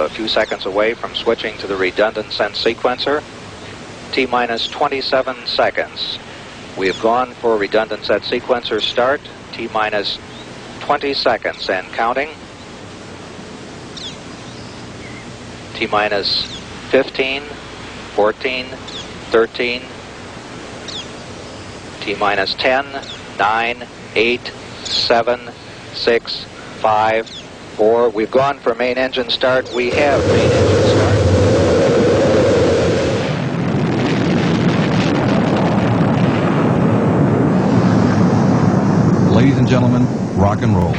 A few seconds away from switching to the redundant sense sequencer. T-minus 27 seconds. We have gone for redundant set sequencer start. T-minus 20 seconds and counting. T-minus 15, 14, 13. T-minus 10, 9, 8, 7, 6, 5, 4. We've gone for main engine start. We have main engine start. Ladies and gentlemen, rock and roll.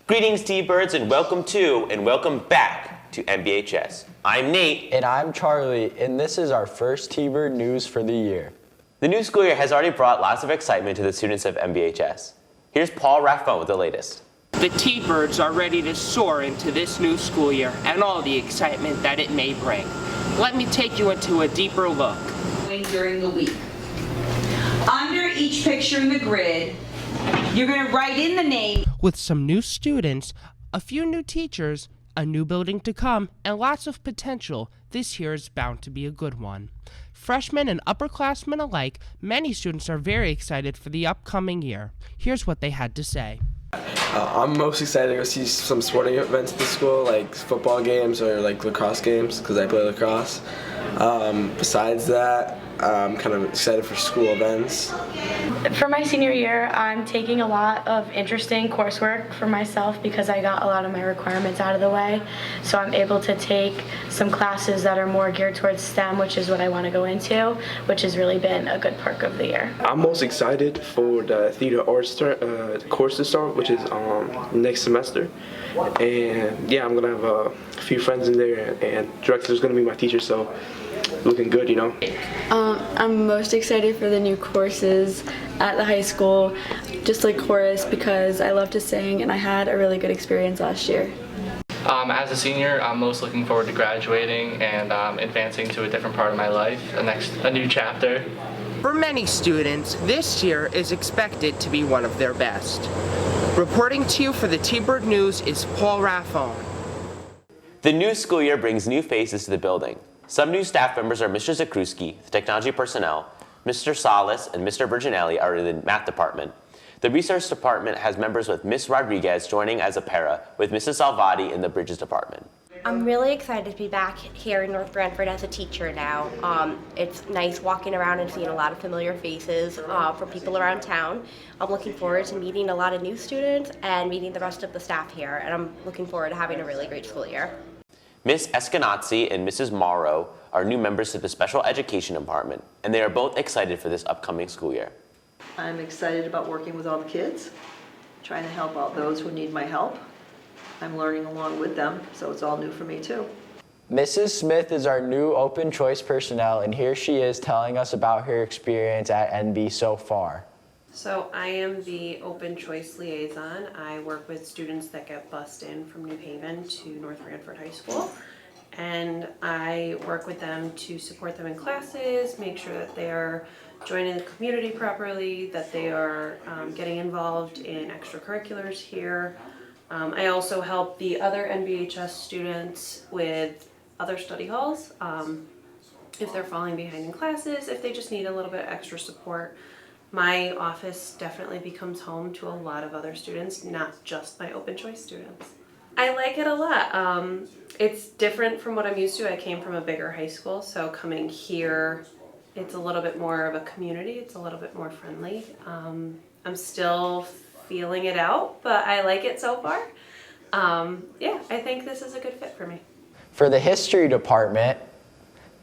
Greetings, T-Birds, and welcome to and welcome back to MBHS. I'm Nate. And I'm Charlie, and this is our first T-Bird news for the year. The new school year has already brought lots of excitement to the students of MBHS. Here's Paul Raffone with the latest. The T-Birds are ready to soar into this new school year and all the excitement that it may bring. Let me take you into a deeper look. During the week. Under each picture in the grid, you're going to write in the name. With some new students, a few new teachers, a new building to come, and lots of potential, this year is bound to be a good one. Freshmen and upperclassmen alike, many students are very excited for the upcoming year. Here's what they had to say. I'm most excited to go see some sporting events at the school, like football games or like lacrosse games, because I play lacrosse. Besides that, I'm kind of excited for school events. For my senior year, I'm taking a lot of interesting coursework for myself because I got a lot of my requirements out of the way. So I'm able to take some classes that are more geared towards STEM, which is what I want to go into, which has really been a good perk of the year. I'm most excited for the theater arts course to start, which is next semester. And yeah, I'm going to have a few friends in there, and director's going to be my teacher, so looking good, you know. I'm most excited for the new courses at the high school, just like chorus, because I love to sing and I had a really good experience last year. As a senior, I'm most looking forward to graduating and advancing to a different part of my life, a new chapter. For many students, this year is expected to be one of their best. Reporting to you for the T-Bird News is Paul Raffone. The new school year brings new faces to the building. Some new staff members are Mr. Zakruski, the technology personnel, Mr. Salas and Mr. Virginelli are in the math department. The research department has members with Miss Rodriguez joining as a para with Mrs. Salvati in the bridges department. I'm really excited to be back here in North Branford as a teacher now. It's nice walking around and seeing a lot of familiar faces from people around town. I'm looking forward to meeting a lot of new students and meeting the rest of the staff here, and I'm looking forward to having a really great school year. Miss Eskenazi and Mrs. Morrow are new members to the special education department, and they are both excited for this upcoming school year. I'm excited about working with all the kids, trying to help out those who need my help. I'm learning along with them, so it's all new for me too. Mrs. Smith is our new open choice personnel, and here she is telling us about her experience at NB so far. So I am the open choice liaison. I work with students that get bused in from New Haven to North Branford High School. And I work with them to support them in classes, make sure that they are joining the community properly, that they are getting involved in extracurriculars here. I also help the other NBHS students with other study halls, if they're falling behind in classes, if they just need a little bit extra support. My office definitely becomes home to a lot of other students, not just my open choice students. I like it a lot. It's different from what I'm used to. I came from a bigger high school, so coming here, it's a little bit more of a community. It's a little bit more friendly. I'm still feeling it out, but I like it so far. Yeah, I think this is a good fit for me. For the history department,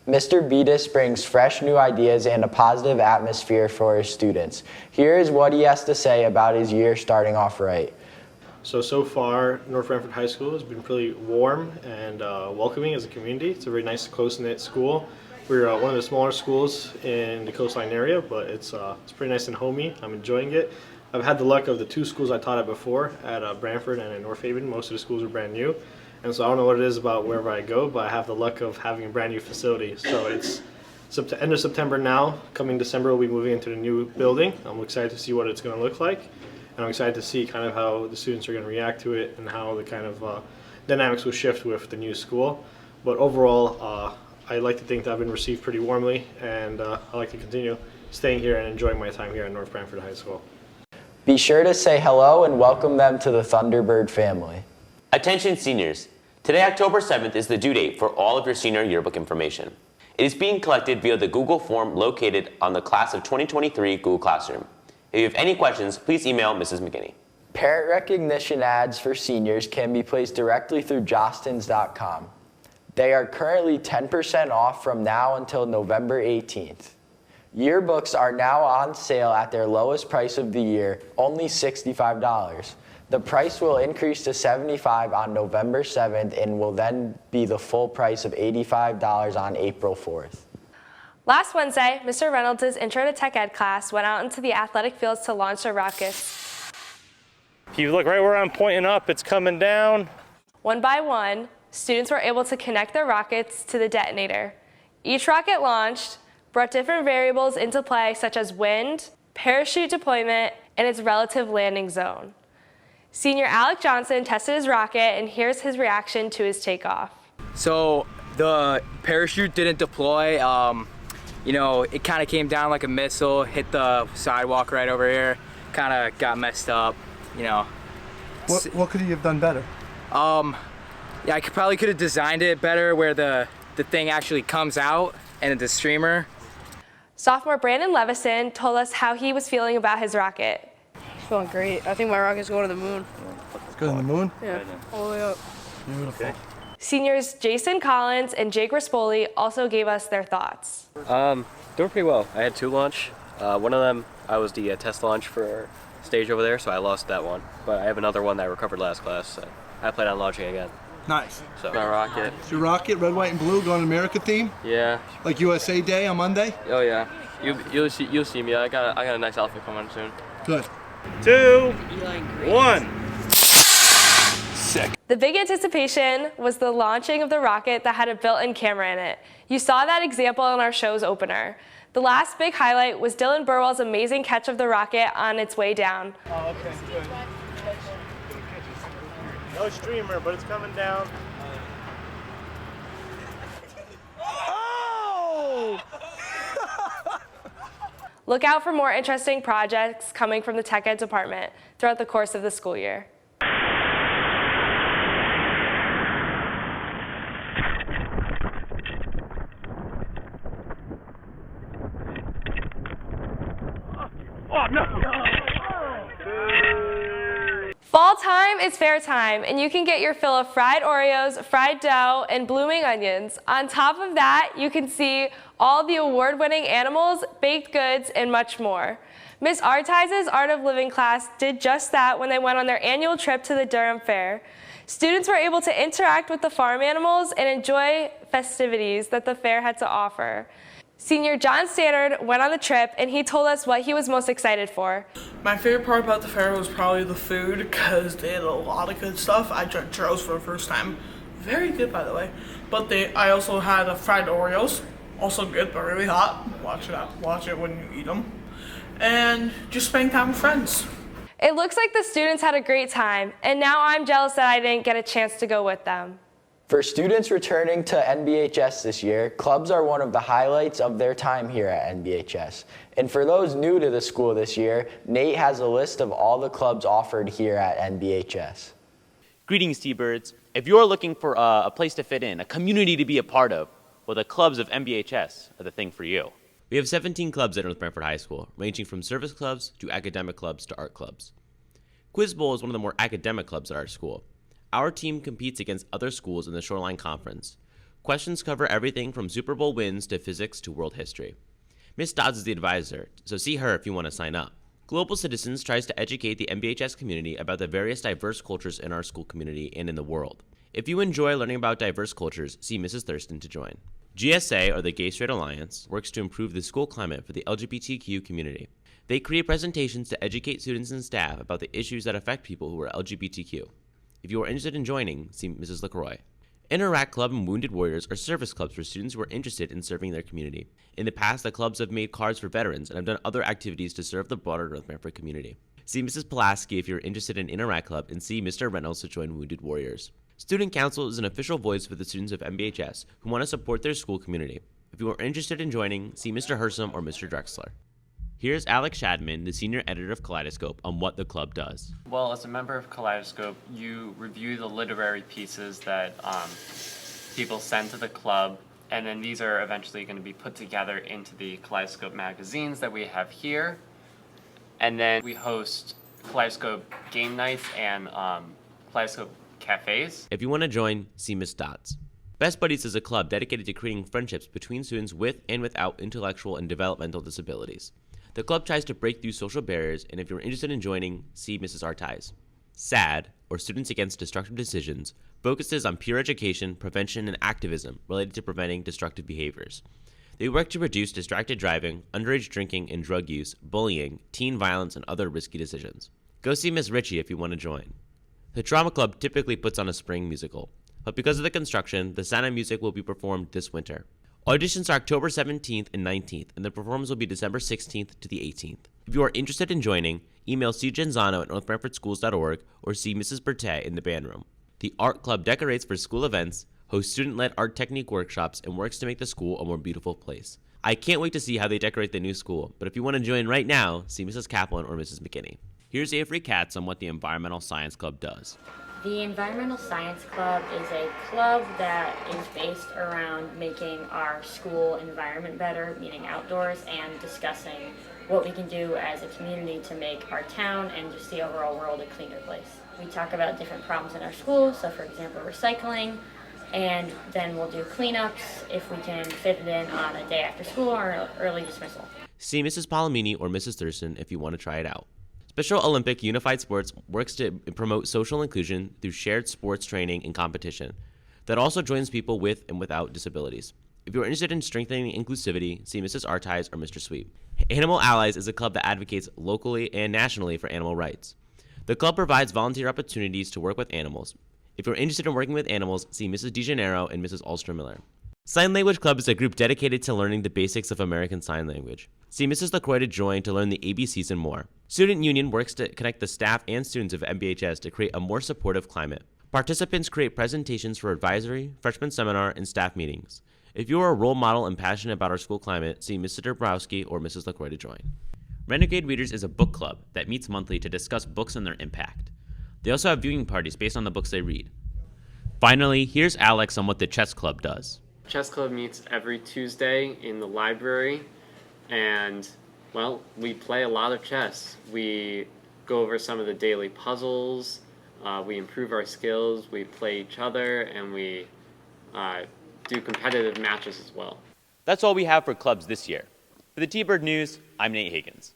Mr. Betis brings fresh new ideas and a positive atmosphere for his students. Here is what he has to say about his year starting off right. So far, North Branford High School has been pretty warm and welcoming as a community. It's a very nice, close-knit school. We're one of the smaller schools in the coastline area, but it's pretty nice and homey. I'm enjoying it. I've had the luck of the two schools I taught at before, at Branford and in North Haven. Most of the schools are brand new. And so I don't know what it is about wherever I go, but I have the luck of having a brand new facility. So it's end of September now. Coming December, we'll be moving into the new building. I'm excited to see what it's going to look like. And I'm excited to see kind of how the students are going to react to it and how the kind of dynamics will shift with the new school. But overall, I like to think that I've been received pretty warmly, and I like to continue staying here and enjoying my time here at North Branford High School. Be sure to say hello and welcome them to the Thunderbird family. Attention seniors. Today, October 7th, is the due date for all of your senior yearbook information. It is being collected via the Google form located on the Class of 2023 Google Classroom. If you have any questions, please email Mrs. McGinney. Parent recognition ads for seniors can be placed directly through jostens.com. They are currently 10% off from now until November 18th. Yearbooks are now on sale at their lowest price of the year, only $65. The price will increase to $75 on November 7th and will then be the full price of $85 on April 4th. Last Wednesday, Mr. Reynolds' Intro to Tech Ed class went out into the athletic fields to launch their rockets. If you look right where I'm pointing up, it's coming down. One by one, students were able to connect their rockets to the detonator. Each rocket launched brought different variables into play, such as wind, parachute deployment, and its relative landing zone. Senior Alec Johnson tested his rocket, and here's his reaction to his takeoff. So the parachute didn't deploy. It kind of came down like a missile, hit the sidewalk right over here, kind of got messed up, What could you have done better? Yeah, I probably could have designed it better where the thing actually comes out and the streamer. Sophomore Brandon Levison told us how he was feeling about his rocket. Feeling great. I think my rocket's going to the moon. It's going to the moon? Yeah, all the way up. Beautiful. Seniors Jason Collins and Jake Rispoli also gave us their thoughts. Doing pretty well. I had 2 launch. One of them, I was the test launch for our stage over there, so I lost that one. But I have another one that I recovered last class, so I plan on launching again. Nice. So my rocket. It's your rocket, red, white, and blue, going America theme? Yeah. Like USA Day on Monday? Oh yeah. You'll see me. I got a nice outfit coming soon. Good. 2, 1. Sick. The big anticipation was the launching of the rocket that had a built-in camera in it. You saw that example in our show's opener. The last big highlight was Dylan Burwell's amazing catch of the rocket on its way down. Oh, okay, good. No streamer, but it's coming down. Oh! Look out for more interesting projects coming from the Tech Ed department throughout the course of the school year. Oh, no! Fall time is fair time, and you can get your fill of fried Oreos, fried dough, and blooming onions. On top of that, you can see all the award-winning animals, baked goods, and much more. Ms. Artize's Art of Living class did just that when they went on their annual trip to the Durham Fair. Students were able to interact with the farm animals and enjoy festivities that the fair had to offer. Senior John Stannard went on the trip, and he told us what he was most excited for. My favorite part about the fair was probably the food, because they had a lot of good stuff. I tried churros for the first time. Very good, by the way. But I also had fried Oreos. Also good, but really hot. Watch it when you eat them. And just spending time with friends. It looks like the students had a great time, and now I'm jealous that I didn't get a chance to go with them. For students returning to NBHS this year, clubs are one of the highlights of their time here at NBHS. And for those new to the school this year, Nate has a list of all the clubs offered here at NBHS. Greetings, T-Birds. If you're looking for a place to fit in, a community to be a part of, well, the clubs of NBHS are the thing for you. We have 17 clubs at North Branford High School, ranging from service clubs to academic clubs to art clubs. Quiz Bowl is one of the more academic clubs at our school. Our team competes against other schools in the Shoreline Conference. Questions cover everything from Super Bowl wins to physics to world history. Miss Dodds is the advisor, so see her if you want to sign up. Global Citizens tries to educate the NBHS community about the various diverse cultures in our school community and in the world. If you enjoy learning about diverse cultures, see Mrs. Thurston to join. GSA, or the Gay Straight Alliance, works to improve the school climate for the LGBTQ community. They create presentations to educate students and staff about the issues that affect people who are LGBTQ. If you are interested in joining, see Mrs. LaCroix. Interact Club and Wounded Warriors are service clubs for students who are interested in serving their community. In the past, the clubs have made cards for veterans and have done other activities to serve the broader North Branford community. See Mrs. Pulaski if you're interested in Interact Club, and see Mr. Reynolds to join Wounded Warriors. Student Council is an official voice for the students of MBHS who want to support their school community. If you are interested in joining, see Mr. Hersom or Mr. Drexler. Here's Alex Shadman, the senior editor of Kaleidoscope, on what the club does. Well, as a member of Kaleidoscope, you review the literary pieces that people send to the club, and then these are eventually going to be put together into the Kaleidoscope magazines that we have here. And then we host Kaleidoscope game nights and Kaleidoscope cafes. If you want to join, see Miss Dotts. Best Buddies is a club dedicated to creating friendships between students with and without intellectual and developmental disabilities. The club tries to break through social barriers, and if you're interested in joining, see Mrs. Artize. SAD, or Students Against Destructive Decisions, focuses on peer education, prevention, and activism related to preventing destructive behaviors. They work to reduce distracted driving, underage drinking and drug use, bullying, teen violence, and other risky decisions. Go see Miss Ritchie if you want to join. The Trauma Club typically puts on a spring musical, but because of the construction, the Sound of Music will be performed this winter. Auditions are October 17th and 19th, and the performance will be December 16th to the 18th. If you are interested in joining, email cgenzano at northbranfordschools.org or see Mrs. Bertet in the band room. The Art Club decorates for school events, hosts student-led art technique workshops, and works to make the school a more beautiful place. I can't wait to see how they decorate the new school, but if you want to join right now, see Mrs. Kaplan or Mrs. McKinney. Here's Avery Katz on what the Environmental Science Club does. The Environmental Science Club is a club that is based around making our school environment better, meaning outdoors, and discussing what we can do as a community to make our town and just the overall world a cleaner place. We talk about different problems in our school, so for example recycling, and then we'll do cleanups if we can fit it in on a day after school or early dismissal. See Mrs. Palomini or Mrs. Thurston if you want to try it out. Special Olympic Unified Sports works to promote social inclusion through shared sports training and competition that also joins people with and without disabilities. If you're interested in strengthening inclusivity, see Mrs. Artize or Mr. Sweet. Animal Allies is a club that advocates locally and nationally for animal rights. The club provides volunteer opportunities to work with animals. If you're interested in working with animals, see Mrs. DeGennaro and Mrs. Ulster-Miller. Sign Language Club is a group dedicated to learning the basics of American Sign Language. See Mrs. LaCroix to join to learn the ABCs and more. Student Union works to connect the staff and students of MBHS to create a more supportive climate. Participants create presentations for advisory, freshman seminar, and staff meetings. If you are a role model and passionate about our school climate, see Mr. Dabrowski or Mrs. LaCroix to join. Renegade Readers is a book club that meets monthly to discuss books and their impact. They also have viewing parties based on the books they read. Finally, here's Alex on what the Chess Club does. Chess Club meets every Tuesday in the library, and, well, we play a lot of chess. We go over some of the daily puzzles, we improve our skills, we play each other, and we do competitive matches as well. That's all we have for clubs this year. For the T-Bird News, I'm Nate Higgins.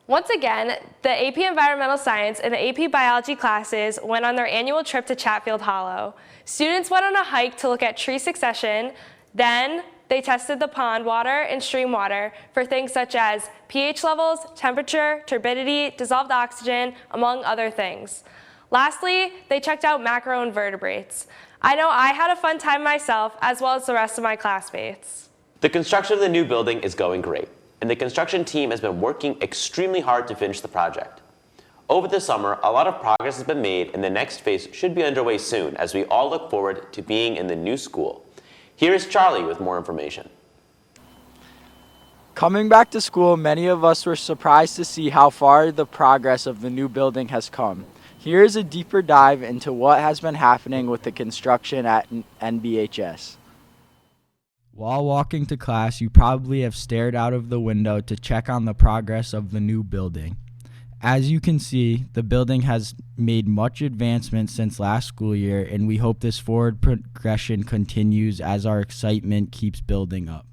Once again, the AP Environmental Science and the AP Biology classes went on their annual trip to Chatfield Hollow. Students went on a hike to look at tree succession, then they tested the pond water and stream water for things such as pH levels, temperature, turbidity, dissolved oxygen, among other things. Lastly, they checked out macroinvertebrates. I know I had a fun time myself, as well as the rest of my classmates. The construction of the new building is going great, and the construction team has been working extremely hard to finish the project. Over the summer, a lot of progress has been made, and the next phase should be underway soon as we all look forward to being in the new school. Here is Charlie with more information. Coming back to school, many of us were surprised to see how far the progress of the new building has come. Here is a deeper dive into what has been happening with the construction at NBHS. While walking to class, you probably have stared out of the window to check on the progress of the new building. As you can see, the building has made much advancement since last school year, and we hope this forward progression continues as our excitement keeps building up.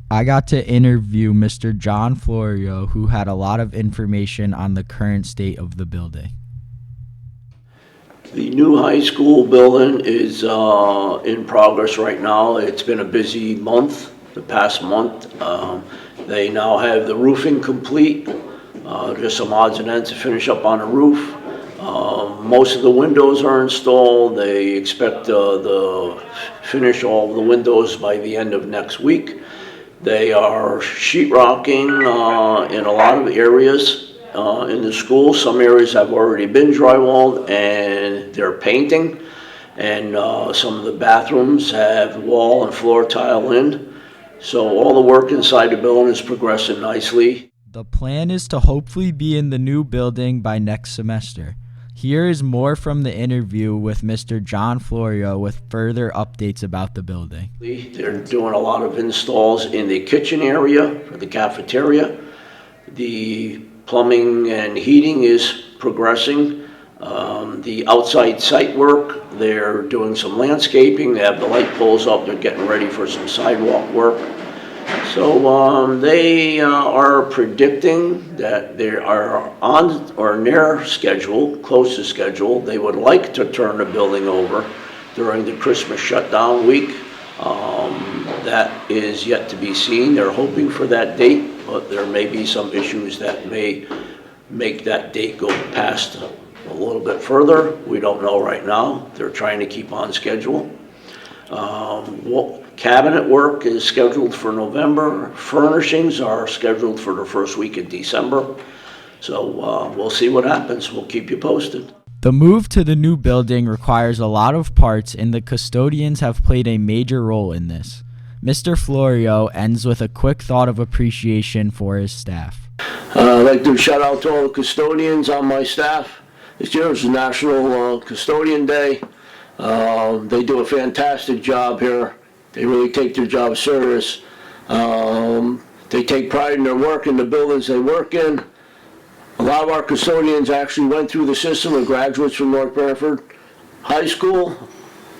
I got to interview Mr. John Florio, who had a lot of information on the current state of the building. The new high school building is in progress right now. It's been a busy month, the past month. They now have the roofing complete, just some odds and ends to finish up on the roof. Most of the windows are installed. They expect to finish all the windows by the end of next week. They are sheetrocking in a lot of areas in the school. Some areas have already been drywalled and they're painting. And some of the bathrooms have wall and floor tile in. So all the work inside the building is progressing nicely. The plan is to hopefully be in the new building by next semester. Here is more from the interview with Mr. John Florio with further updates about the building. They're doing a lot of installs in the kitchen area for the cafeteria. The plumbing and heating is progressing. The outside site work, they're doing some landscaping. They have the light poles up. They're getting ready for some sidewalk work. So they are predicting that they are on or near schedule, close to schedule. They would like to turn the building over during the Christmas shutdown week. That is yet to be seen. They're hoping for that date, but there may be some issues that may make that date go past a little bit further. We don't know right now. They're trying to keep on schedule. Cabinet work is scheduled for November. Furnishings are scheduled for the first week of December. So we'll see what happens. We'll keep you posted. The move to the new building requires a lot of parts, and the custodians have played a major role in this. Mr. Florio ends with a quick thought of appreciation for his staff. I'd like to shout out to all the custodians on my staff. This year is National Custodian Day. They do a fantastic job here. They really take their job serious. They take pride in their work in the buildings they work in. A lot of our custodians actually went through the system and graduates from North Branford High School.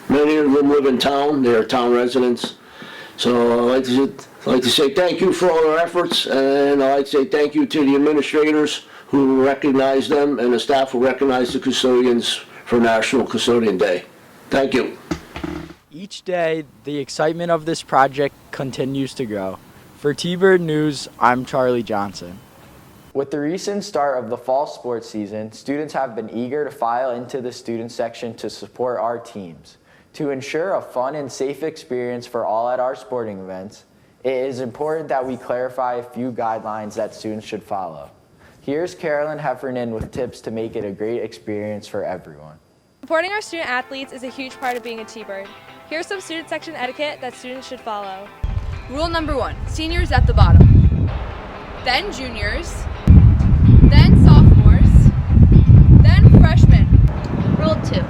Many of them live in town. They are town residents. So I'd like to say thank you for all their efforts, and I'd like to say thank you to the administrators who recognize them and the staff who recognize the custodians for National Custodian Day. Thank you. Each day, the excitement of this project continues to grow. For T-Bird News, I'm Charlie Johnson. With the recent start of the fall sports season, students have been eager to file into the student section to support our teams. To ensure a fun and safe experience for all at our sporting events, it is important that we clarify a few guidelines that students should follow. Here's Carolyn Heffernan with tips to make it a great experience for everyone. Supporting our student athletes is a huge part of being a T-Bird. Here's some student section etiquette that students should follow. Rule number 1, seniors at the bottom. Then juniors. Then sophomores. Then freshmen. Rule 2,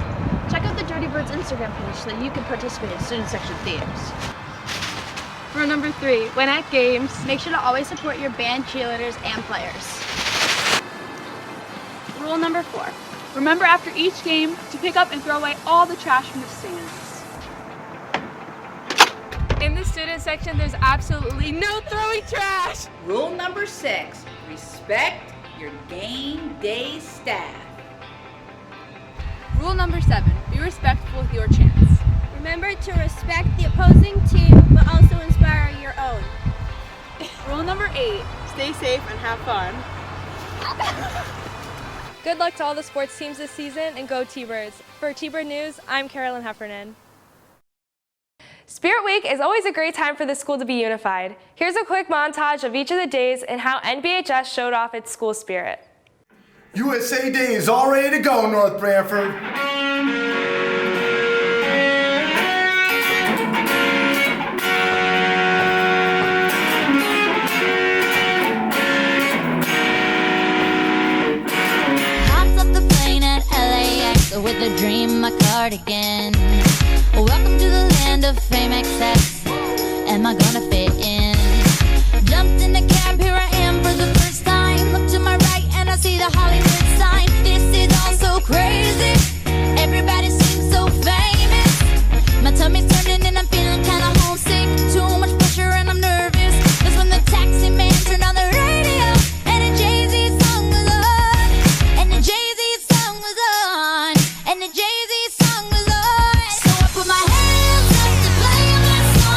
check out the Dirty Birds Instagram page so that you can participate in student section themes. Rule number 3, when at games, make sure to always support your band, cheerleaders, and players. Rule number 4, remember after each game to pick up and throw away all the trash from the stands. In the student section, there's absolutely no throwing trash. Rule number 6, respect your game day staff. Rule number 7, be respectful with your chants. Remember to respect the opposing team, but also inspire your own. Rule number 8, stay safe and have fun. Good luck to all the sports teams this season, and go T-Birds. For T-Bird News, I'm Carolyn Heffernan. Spirit Week is always a great time for the school to be unified. Here's a quick montage of each of the days and how NBHS showed off its school spirit. USA Day is all ready to go, North Branford. Hopped up the plane at LAX with a dream, my cardigan. Welcome to the land of fame excess. Am I gonna fit in? Jumped in the cab, here I am for the first time. Look to my right and I see the Hollywood sign. This is all so crazy. Everybody seems so famous. My tummy's turning and I'm feeling kinda homesick. Too much pressure and I'm nervous. That's when the taxi man turned on the radio and the Jay-Z song was on. And the Jay-Z song was on. And the Jay-Z song was on. So I put my hands up to play my song.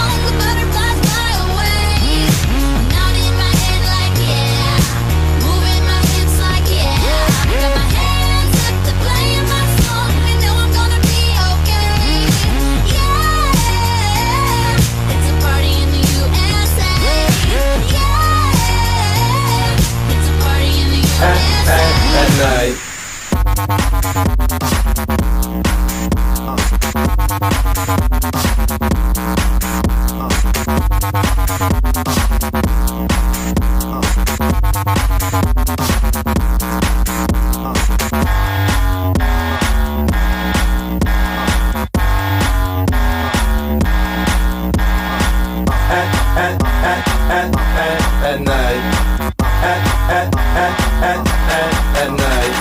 at night. At night.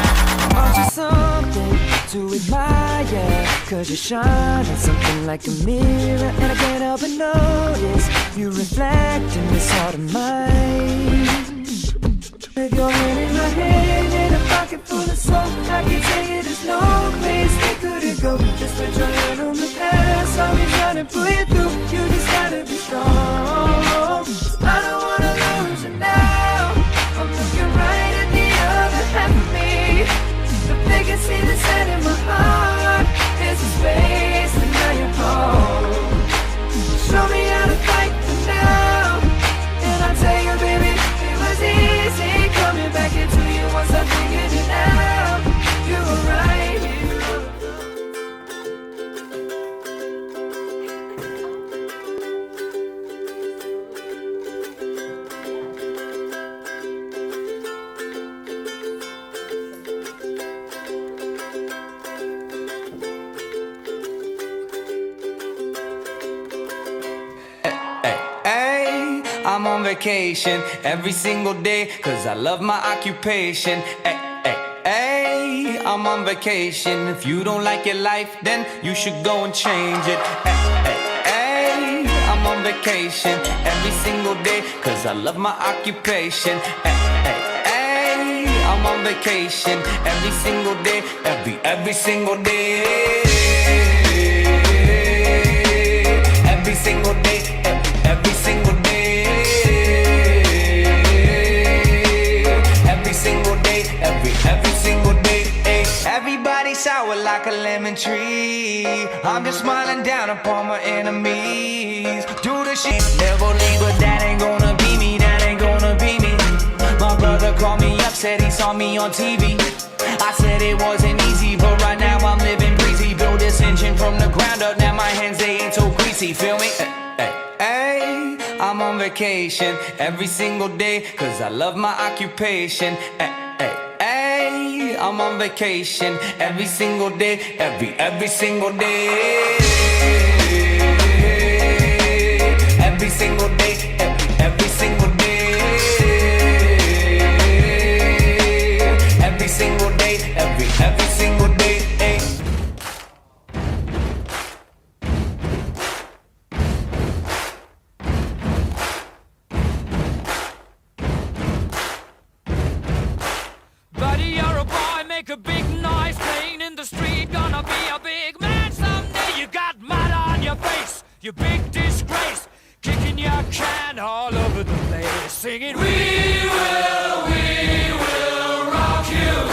Aren't you something to admire? Cause you shine at something like a mirror, and I can't help but notice you reflect in this heart of mine. If you're in my head in a pocket full of soul, I can tell you there's no place we couldn't go. Just put your hand on the past, I'll be trying to pull you through. You just gotta be strong. I don't wanna lose you now. I'm looking right at the other half of me. The vacancy that's set in my heart is a space, and now you're home. Show me how to fight for now, and I'll tell you, baby, it was easy coming back into you once I figured it out. You were right here. I'm on vacation every single day, cause I love my occupation. Ay, I'm on vacation. If you don't like your life, then you should go and change it. Ay, I'm on vacation every single day, cause I love my occupation. Ay, I'm on vacation every single day, every single day. Every single day, every single day. Every single day, everybody sour like a lemon tree. I'm just smiling down upon my enemies. Do the shit, never leave, but that ain't gonna be me, that ain't gonna be me. My brother called me up, said he saw me on TV. I said it wasn't easy, but right now I'm living breezy. Build this engine from the ground up, now my hands, they ain't so greasy, feel me? Ay, I'm on vacation every single day, cause I love my occupation. Ay, I'm on vacation every single day, every single day. Every single day, every single day. Every single day, every single day. Make a big noise playing in the street. Gonna be a big man someday. You got mud on your face, you big disgrace. Kicking your can all over the place, singing, we will rock you.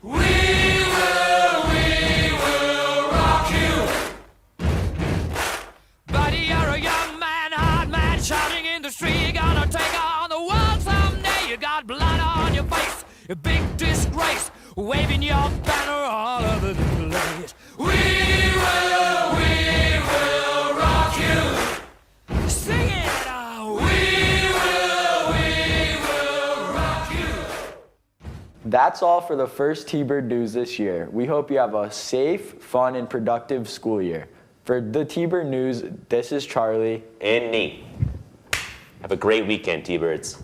We will rock you. Buddy, you're a young man, hard man, shouting in the street. Gonna take on the world someday. You got blood on your face, a big disgrace, waving your banner all over the place. We will rock you. Sing it out. We will rock you. That's all for the first T-Bird News this year. We hope you have a safe, fun, and productive school year. For the T-Bird News, this is Charlie. And Nate. Have a great weekend, T-Birds.